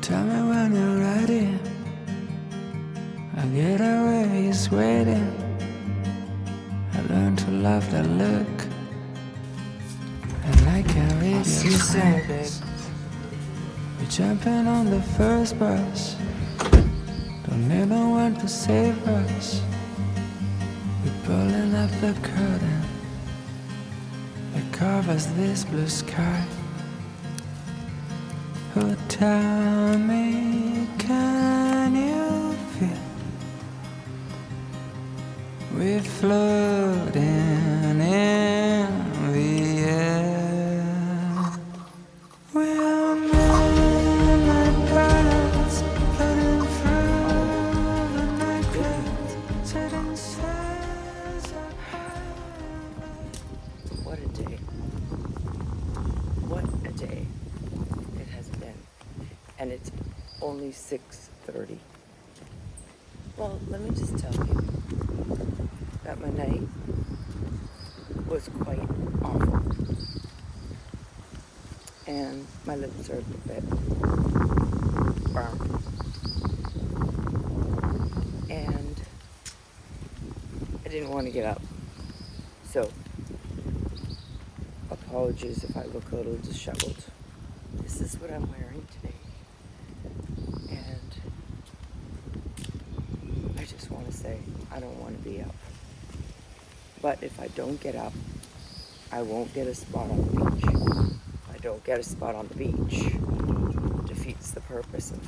Tell me when you're ready. I'll get away, he's waiting. I learned to love that look, and I can read your signs. We're jumping on the first bus. Don't need no one to save us. We're pulling up the curtain that covers this blue sky. Oh, tell me, can you feel we're floating in the air? We are midnight birds floating through the night clouds, setting sails up high. What a day. What a day it has been. And it's only 6:30. Well, let me just tell you that my night was quite awful. And my lips are a bit brown. And I didn't want to get up. So, apologies if I look a little disheveled. This is what I'm wearing today. And I just want to say, I don't want to be up. But if I don't get up, I won't get a spot on the beach. If I don't get a spot on the beach, it defeats the purpose of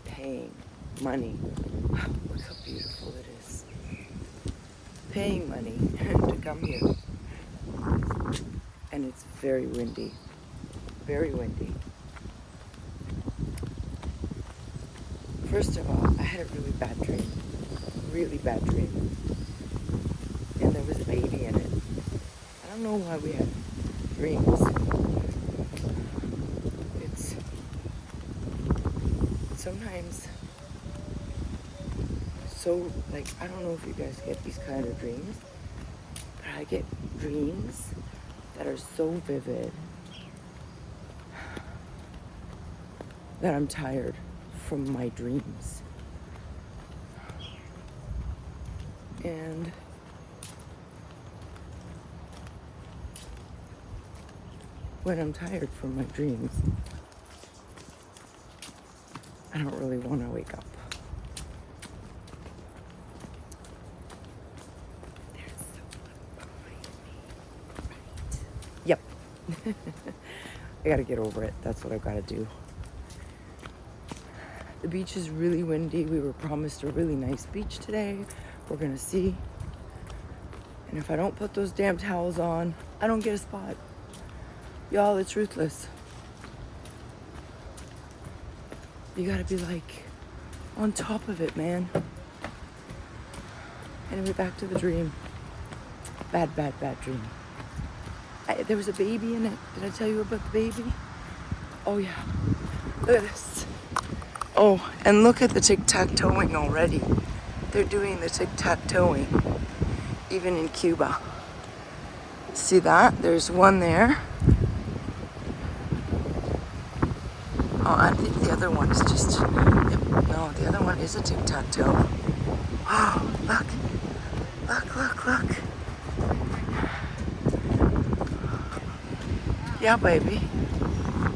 paying money. Look how beautiful it is. Paying money to come here. And it's very windy. Very windy. First of all, I had a really bad dream. Really bad dream. And there was a baby in it. I don't know why we have dreams. It's sometimes so, like, I don't know if you guys get these kind of dreams, but I get dreams that are so vivid that I'm tired from my dreams. And when I'm tired from my dreams, I don't really want to wake up. There's someone behind me. Right. Yep. I gotta get over it. That's what I've gotta do. The beach is really windy. We were promised a really nice beach today. We're gonna see. And if I don't put those damn towels on, I don't get a spot. Y'all, it's ruthless. You gotta be like on top of it, man. Anyway, back to the dream. Bad dream. There was a baby in it. Did I tell you about the baby? Oh yeah. Look at this. Oh, and look at the tic-tac-toeing already. They're doing the tic-tac-toeing, even in Cuba. See that? There's one there. Oh, I think the other one is just, no, the other one is a tic-tac-toe. Oh, look. Look. Yeah, baby.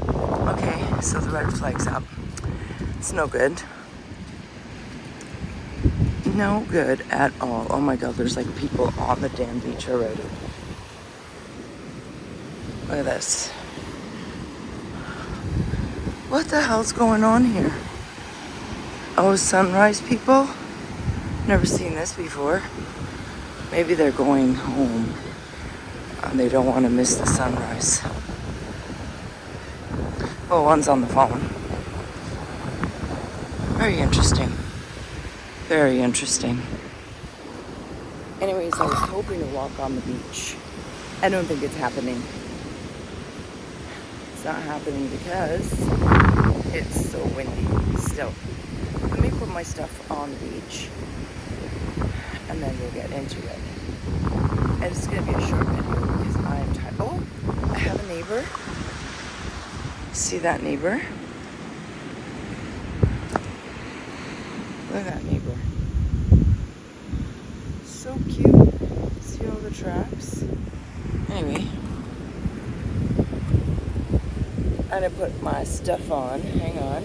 Okay, so the red flag's up. It's no good. No good at all. Oh my God, there's like people on the damn beach already. Look at this. What the hell's going on here? Oh, sunrise people? Never seen this before. Maybe they're going home and they don't want to miss the sunrise. Oh, one's on the phone. Very interesting. Very interesting. Anyways, I was hoping to walk on the beach. I don't think it's happening. It's not happening because it's so windy still. Let me put my stuff on the beach and then we'll get into it. And it's going to be a short video because I'm tired. Oh, I have a neighbor. See that neighbor? Look at that neighbor. So cute. See all the tracks? Anyway, I'm gonna put my stuff on. Hang on.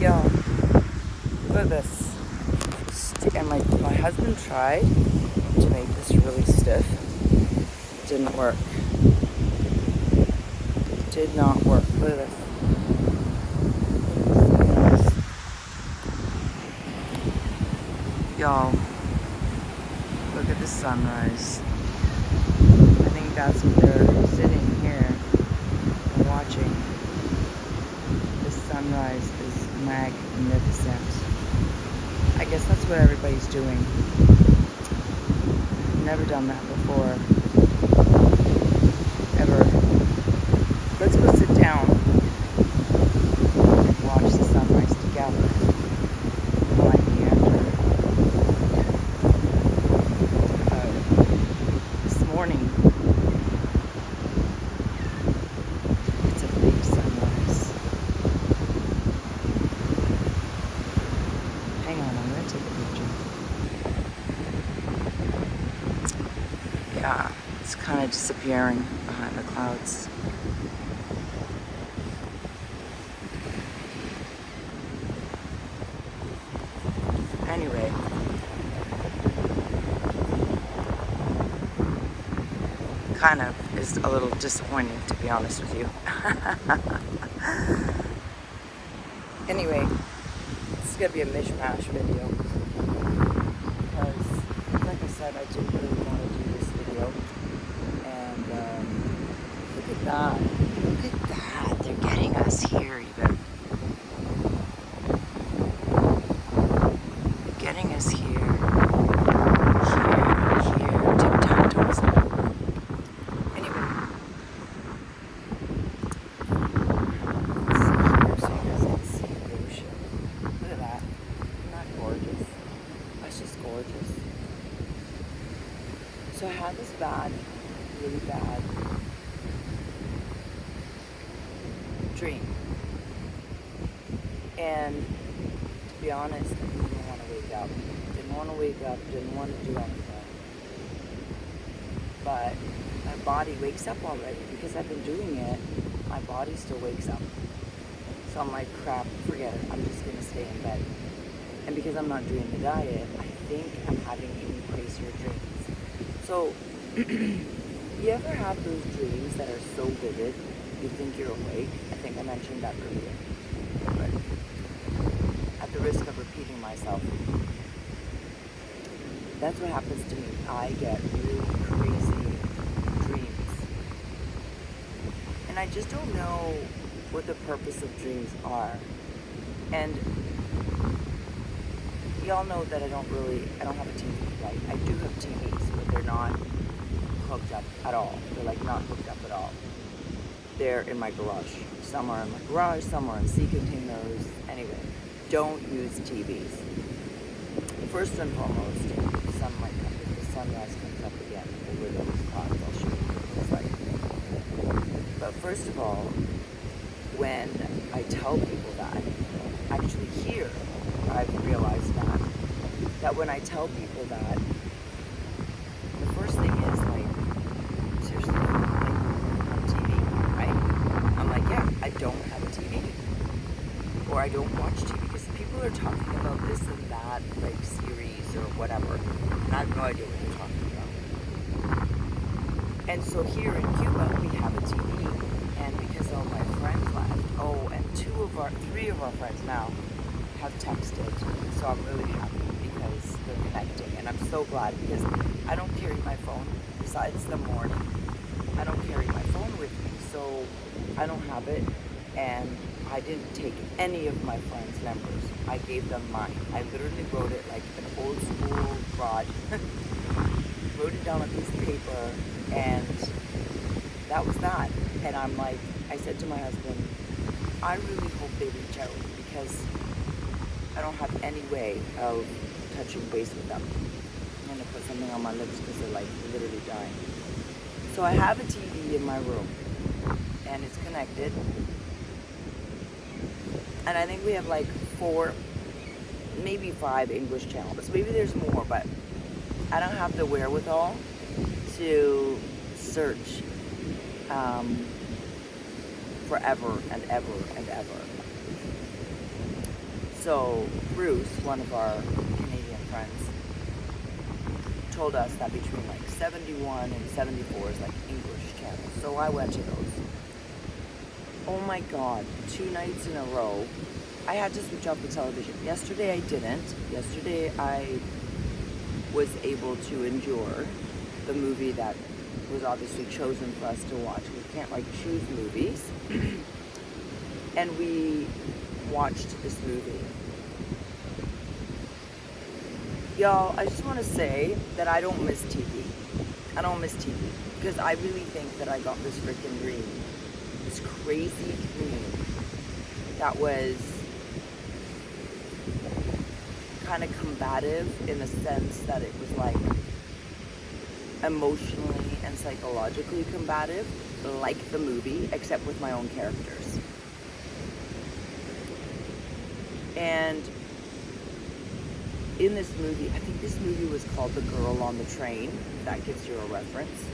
Yo, look at this. And my husband tried to make this really stiff. Didn't work. Did not work. Look at this. Y'all, look at the sunrise. I think that's what they're sitting here and watching. The sunrise is magnificent. I guess that's what everybody's doing. I've never done that before. Ever. Let's go sit down and watch the sunrise together. While I meander. This morning, it's a big sunrise. Hang on, I'm going to take a picture. Yeah, it's kind of disappearing behind the clouds. Anyway, kind of is a little disappointing, to be honest with you. Anyway, this is going to be a mishmash video because, like I said, I didn't really want to do this video. And look at that. Look at that. They're getting us here even. Getting us here. Here. Tip-toes. Anyway. Let's see here so you guys can see the ocean. Look at that. Isn't that gorgeous? That's just gorgeous. So I had this bad, really bad dream. And to be honest, I didn't want to wake up. Didn't want to wake up, didn't want to do anything. But my body wakes up already. Because I've been doing it, my body still wakes up. So I'm like, crap, forget it. I'm just going to stay in bed. And because I'm not doing the diet, I think I'm having even crazier dreams. So, you ever have those dreams that are so vivid, you think you're awake? I think I mentioned that earlier. But at the risk of repeating myself, that's what happens to me. I get really crazy dreams. And I just don't know what the purpose of dreams are. And y'all know that I don't have a TV, right? I do have TVs, but they're not hooked up at all. They're like not hooked up at all. They're in my garage. Some are in my garage, some are in sea containers. Anyway, don't use TVs. First and foremost, sunlight comes, if the sunrise comes up again over those clouds, I'll show you what it looks like. But first of all, when I tell people that, actually here, I've realized that when I tell people that, the first thing is like, seriously, like, on TV, right? I'm like, yeah, I don't have a TV. Or I don't watch TV, because people are talking about this and that, like series or whatever, and I have no idea what they're talking about. And so here in Cuba, we have a TV, and because all my friends left, and three of our friends now have texted, so I'm really happy because they're connecting, and I'm so glad, because I don't carry my phone, besides the morning, I don't carry my phone with me, so I don't have it, and I didn't take any of my friends' numbers. I gave them mine. I literally wrote it like an old school rod. Wrote it down on a piece of paper, and that was that. And I'm like, I said to my husband, I really hope they reach out, because I don't have any way of touching base with them. I'm gonna put something on my lips because they're like literally dying. So I have a TV in my room, and it's connected. And I think we have like 4, maybe 5 English channels. Maybe there's more, but I don't have the wherewithal to search forever and ever and ever. So Bruce, one of our Canadian friends, told us that between like 71 and 74 is like English channels. So I went to those. Oh my God, 2 nights in a row, I had to switch off the television. Yesterday I didn't. Yesterday I was able to endure the movie that was obviously chosen for us to watch. We can't like choose movies. And we watched this movie. Y'all, I just want to say that I don't miss TV. I don't miss TV, because I really think that I got this freaking dream. This crazy dream that was kind of combative, in the sense that it was like emotionally and psychologically combative, like the movie, except with my own characters. And in this movie, I think this movie was called The Girl on the Train, if that gives you a reference.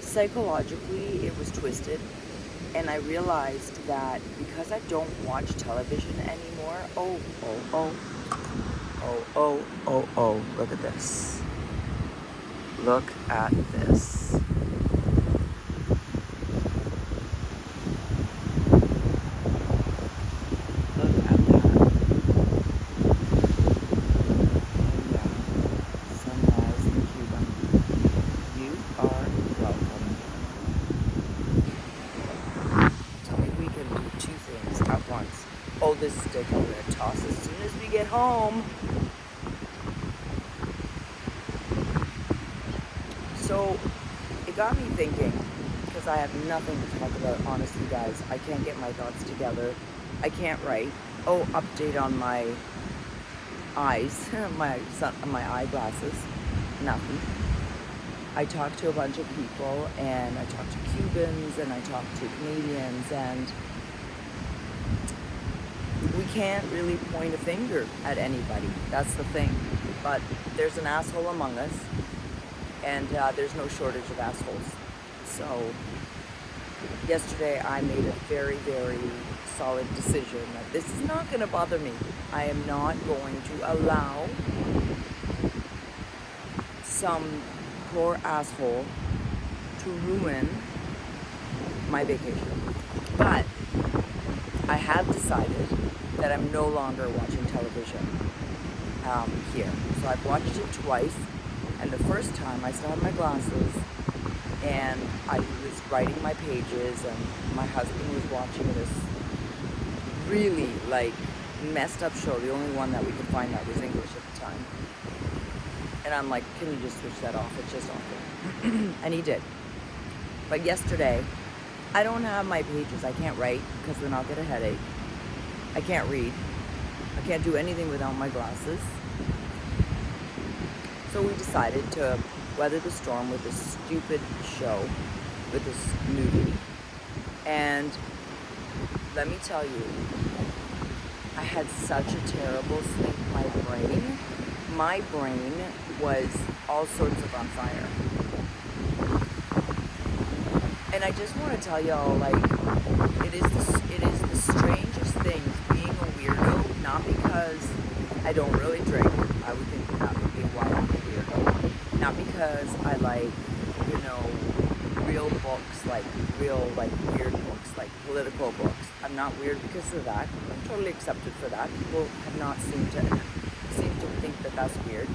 Psychologically, it was twisted, and I realized that because I don't watch television anymore, look at this. Look at this. Look at that. Oh yeah, sunrise in Cuba. You are welcome. Tell me we can do 2 things at once. Oh, this stick I'm gonna toss as soon as we get home. So it got me thinking, because I have nothing to talk about, honestly, guys. I can't get my thoughts together. I can't write. Oh, update on my eyes, my eyeglasses. Nothing. I talked to a bunch of people, and I talked to Cubans, and I talked to Canadians, and we can't really point a finger at anybody. That's the thing. But there's an asshole among us, and there's no shortage of assholes. So yesterday I made a very, very solid decision that this is not going to bother me. I am not going to allow some poor asshole to ruin my vacation. But I have decided that I'm no longer watching television here. So I've watched it twice, and the first time I still had my glasses, and I was writing my pages, and my husband was watching this really like messed up show, the only one that we could find that was English at the time. And I'm like, can you just switch that off? It's just off. And he did. But yesterday, I don't have my pages. I can't write because then I'll get a headache. I can't read. I can't do anything without my glasses. So we decided to weather the storm with this stupid show, with this movie. And let me tell you, I had such a terrible sleep. My brain was all sorts of on fire. And I just want to tell y'all, like, it is the strangest thing being a weirdo, not because I don't really drink. I would think that would be why I'm a weirdo. Not because I like, you know, real books, like weird books, like political books. I'm not weird because of that. I'm totally accepted for that. People have not seemed to think that that's weird.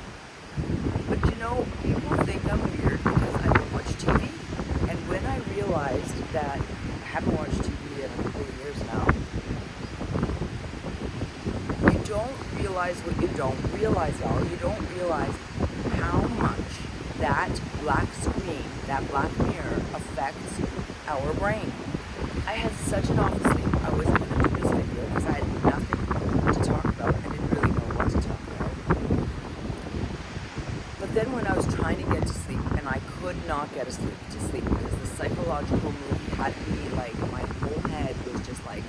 But you know, people think I'm weird because I don't watch TV. And when I realized that I haven't watched TV in a couple of years now, you don't realize what you don't realize, y'all. You don't realize how much that black screen, that black mirror affects our brain. I had such an awful sleep. I wasn't going to do this video because I had nothing to talk about. I didn't really know what to talk about. But then when I was trying to get to sleep, and I could not get to sleep because the psychological movie had me, like, my whole head was just like,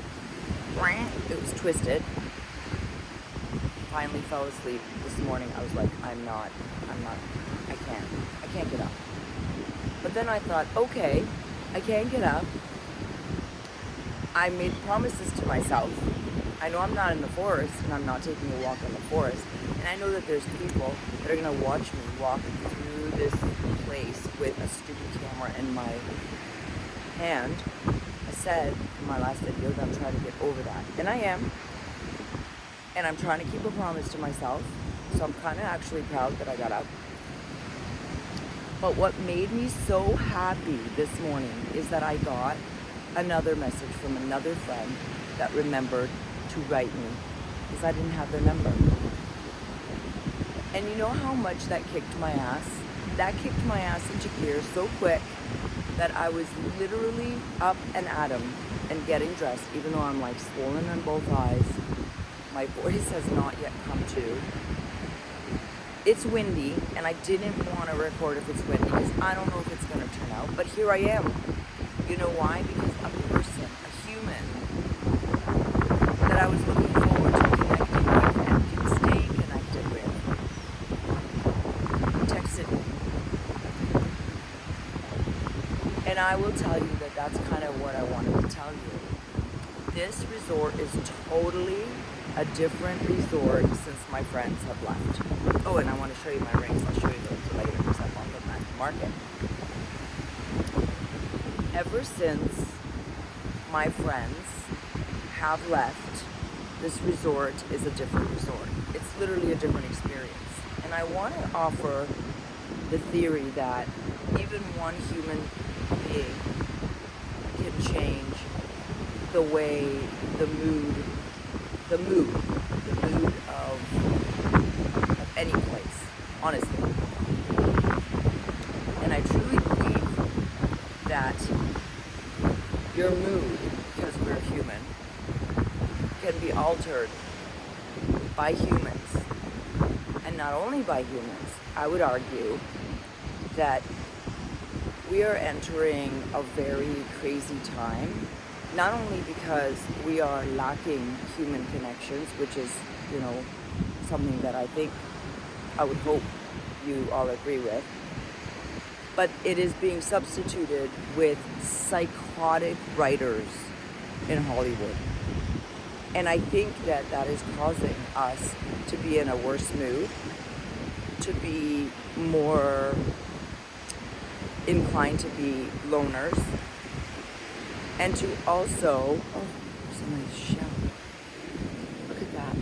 it was twisted. Finally fell asleep this morning. I was like, I can't get up. But then I thought, okay, I can't get up. I made promises to myself. I know I'm not in the forest, and I'm not taking a walk in the forest. And I know that there's people that are going to watch me walk through this place with a stupid camera in my hand. I said in my last video that I'm trying to get over that. And I am. And I'm trying to keep a promise to myself. So I'm kind of actually proud that I got up. But what made me so happy this morning is that I got another message from another friend that remembered to write me because I didn't have their number. And you know how much that kicked my ass? That kicked my ass into gear so quick that I was literally up and at 'em and getting dressed, even though I'm like swollen on both eyes. My voice has not yet come to. It's windy, and I didn't want to record if it's windy because I don't know if it's going to turn out. But here I am. You know why? Because a person, a human, that I was looking forward to connecting with and can stay connected with, texted me. And I will tell you that that's kind of what I wanted to tell you. This resort is totally a different resort since my friends have left. Oh, and I want to show you my rings. I'll show you those later because I bought them at the market. Ever since my friends have left, this resort is a different resort. It's literally a different experience. And I want to offer the theory that even one human being can change the way the mood of any place, honestly. And I truly believe that your mood, because we're human, can be altered by humans. And not only by humans, I would argue that we are entering a very crazy time. Not only because we are lacking human connections, which is, you know, something that I think, I would hope you all agree with, but it is being substituted with psychotic writers in Hollywood. And I think that that is causing us to be in a worse mood, to be more inclined to be loners, and to also, oh, there's a nice shell. Look at that.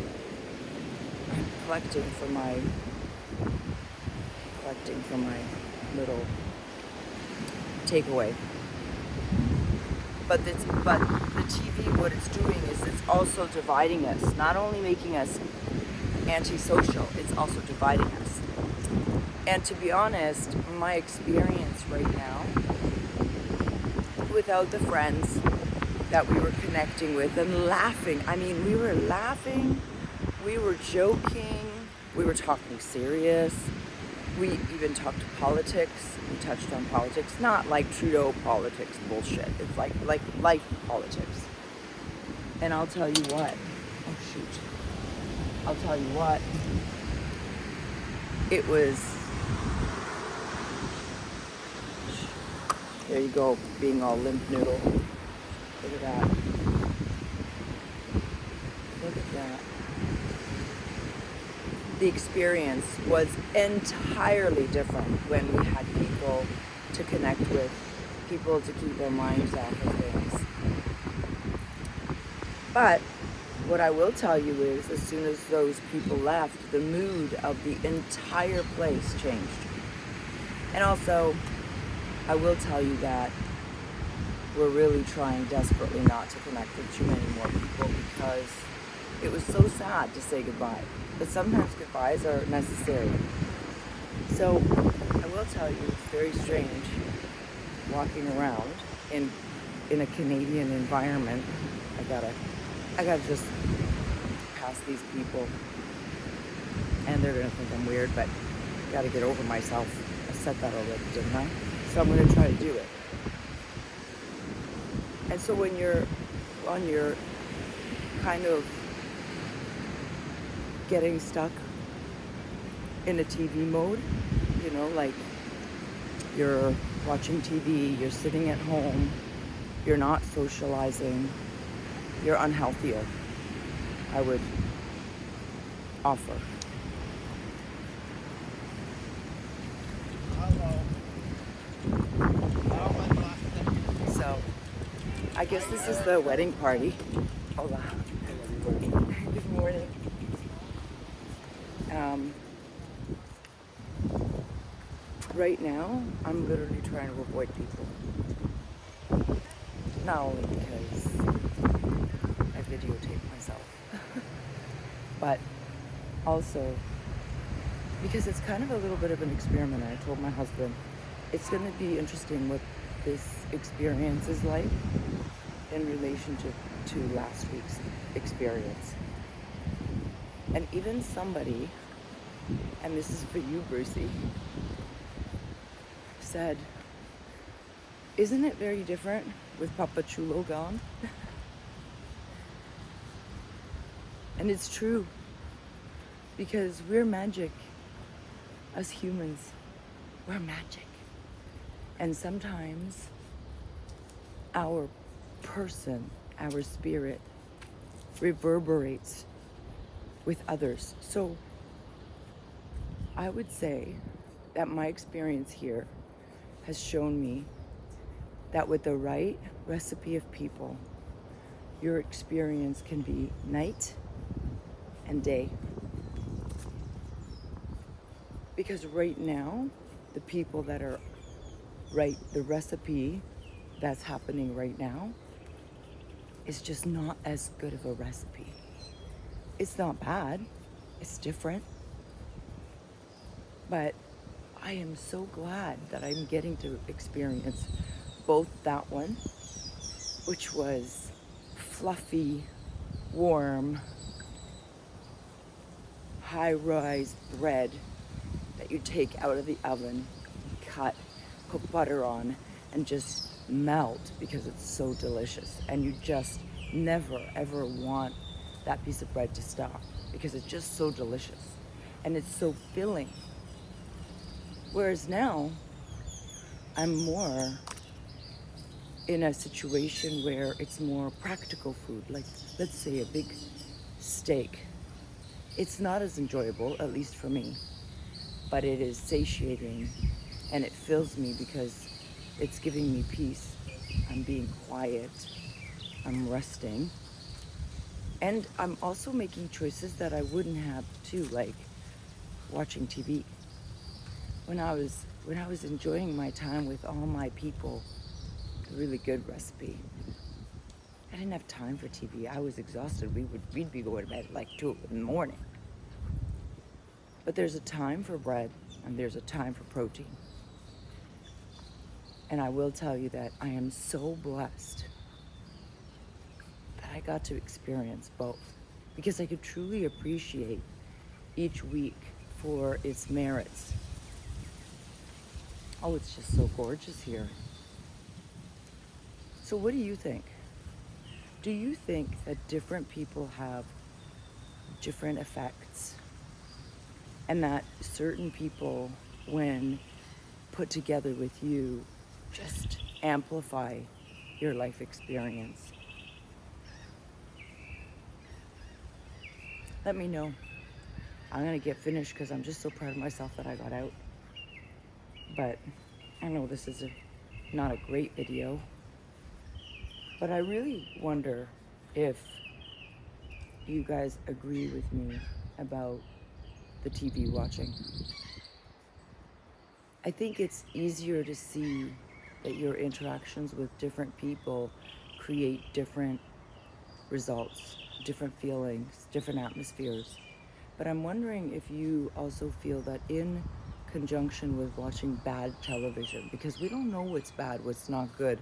I'm collecting for my little takeaway. But the TV, what it's doing is it's also dividing us, not only making us antisocial, it's also dividing us. And to be honest, my experience right now, without the friends that we were connecting with and laughing, I mean, we were laughing, we were joking, we were talking serious, we even talked politics, we touched on politics, not like Trudeau politics bullshit, it's like life politics. And I'll tell you what, oh shoot, I'll tell you what, it was, there you go, being all limp noodle. Look at that. Look at that. The experience was entirely different when we had people to connect with, people to keep our minds off of things. But what I will tell you is, as soon as those people left, the mood of the entire place changed. And also, I will tell you that we're really trying desperately not to connect with too many more people because it was so sad to say goodbye. But sometimes goodbyes are necessary. So I will tell you, it's very strange walking around in a Canadian environment. I gotta just pass these people, and they're gonna think I'm weird, but I gotta get over myself. I said that already, didn't I? So I'm gonna try to do it. And so when you're on your kind of getting stuck in a TV mode, you know, like you're watching TV, you're sitting at home, you're not socializing, you're unhealthier, I would offer. So, I guess this is the wedding party. Hold on. Good morning. Right now, I'm literally trying to avoid people. Not only because I videotape myself, but also because it's kind of a little bit of an experiment. I told my husband it's going to be interesting what this experience is like in relationship to last week's experience. And even somebody, and this is for you, Brucey, said, isn't it very different with Papa Chulo gone? And it's true, because we're magic. As humans, we're magic. And sometimes our person, our spirit, reverberates with others. So I would say that my experience here has shown me that with the right recipe of people, your experience can be night and day. Because right now, the people that are right, the recipe that's happening right now is just not as good of a recipe. It's not bad, it's different. But I am so glad that I'm getting to experience both that one, which was fluffy, warm, high-rise bread that you take out of the oven, cut, put butter on, and just melt because it's so delicious. And you just never, ever want that piece of bread to stop because it's just so delicious. And it's so filling. Whereas now, I'm more in a situation where it's more practical food, like let's say a big steak. It's not as enjoyable, at least for me, but it is satiating and it fills me because it's giving me peace. I'm being quiet, I'm resting, and I'm also making choices that I wouldn't have too, like watching TV. When I was enjoying my time with all my people, a really good recipe, I didn't have time for TV. I was exhausted. We'd be going to bed at like 2 in the morning. But there's a time for bread and there's a time for protein. And I will tell you that I am so blessed that I got to experience both, because I could truly appreciate each week for its merits. Oh, it's just so gorgeous here. So what do you think? Do you think that different people have different effects, and that certain people, when put together with you, just amplify your life experience? Let me know. I'm gonna get finished because I'm just so proud of myself that I got out. But I know this is not a great video, but I really wonder if you guys agree with me about the TV watching. I think it's easier to see that your interactions with different people create different results, different feelings, different atmospheres. But I'm wondering if you also feel that in conjunction with watching bad television, because we don't know what's bad, what's not good,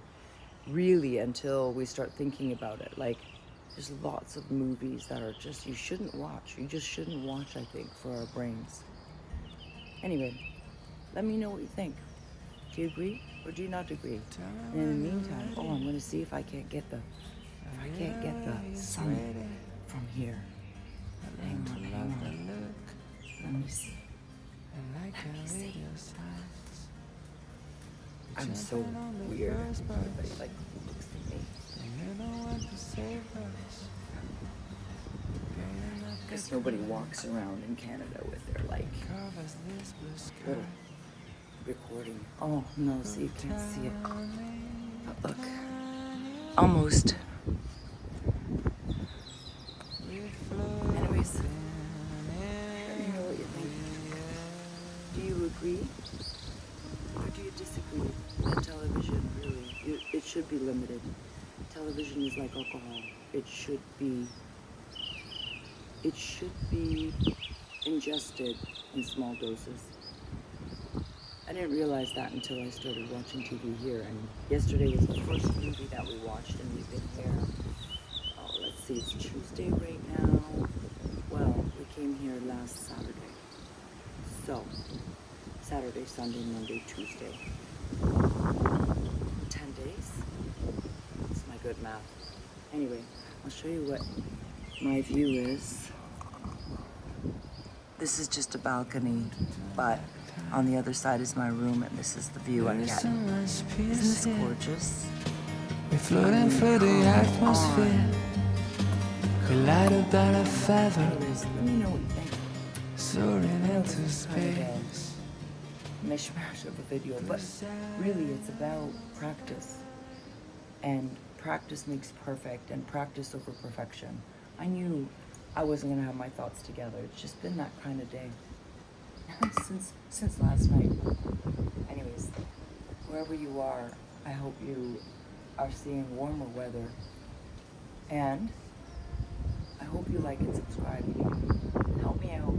really, until we start thinking about it. Like, there's lots of movies that are just, you shouldn't watch. You just shouldn't watch, I think, for our brains. Anyway, let me know what you think. Do you agree or do you not agree? And in the meantime, I'm gonna see if I can't get the sun from here. Hang on. Let me see. I'm so weird. Everybody like looks at me. Because nobody walks around in Canada with their like little recording. Oh no, so you can't see it. But look, almost. Anyways, let me know what you think. Do you agree or do you disagree that television really, it should be limited? Television is like alcohol. It should be ingested in small doses. I didn't realize that until I started watching TV here, and yesterday was the first movie that we watched, and we've been here. Oh, let's see, it's Tuesday right now. Well, we came here last Saturday. So, Saturday, Sunday, Monday, Tuesday. 10 days? That's my good math. Anyway, I'll show you what my view is. This is just a balcony, but on the other side is my room, and this is the view I get. Isn't this gorgeous? We're floating through the atmosphere. We light about a feather, Anyways, let me know what you think. soaring into space. Mishmash of a video, but really it's about practice. And practice makes perfect, and practice over perfection. I knew I wasn't gonna have my thoughts together. It's just been that kind of day. since last night. Anyways, wherever you are, I hope you are seeing warmer weather. And I hope you like and subscribe. Help me out.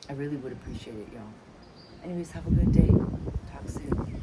I really would appreciate it, y'all. Anyways, have a good day. Talk soon.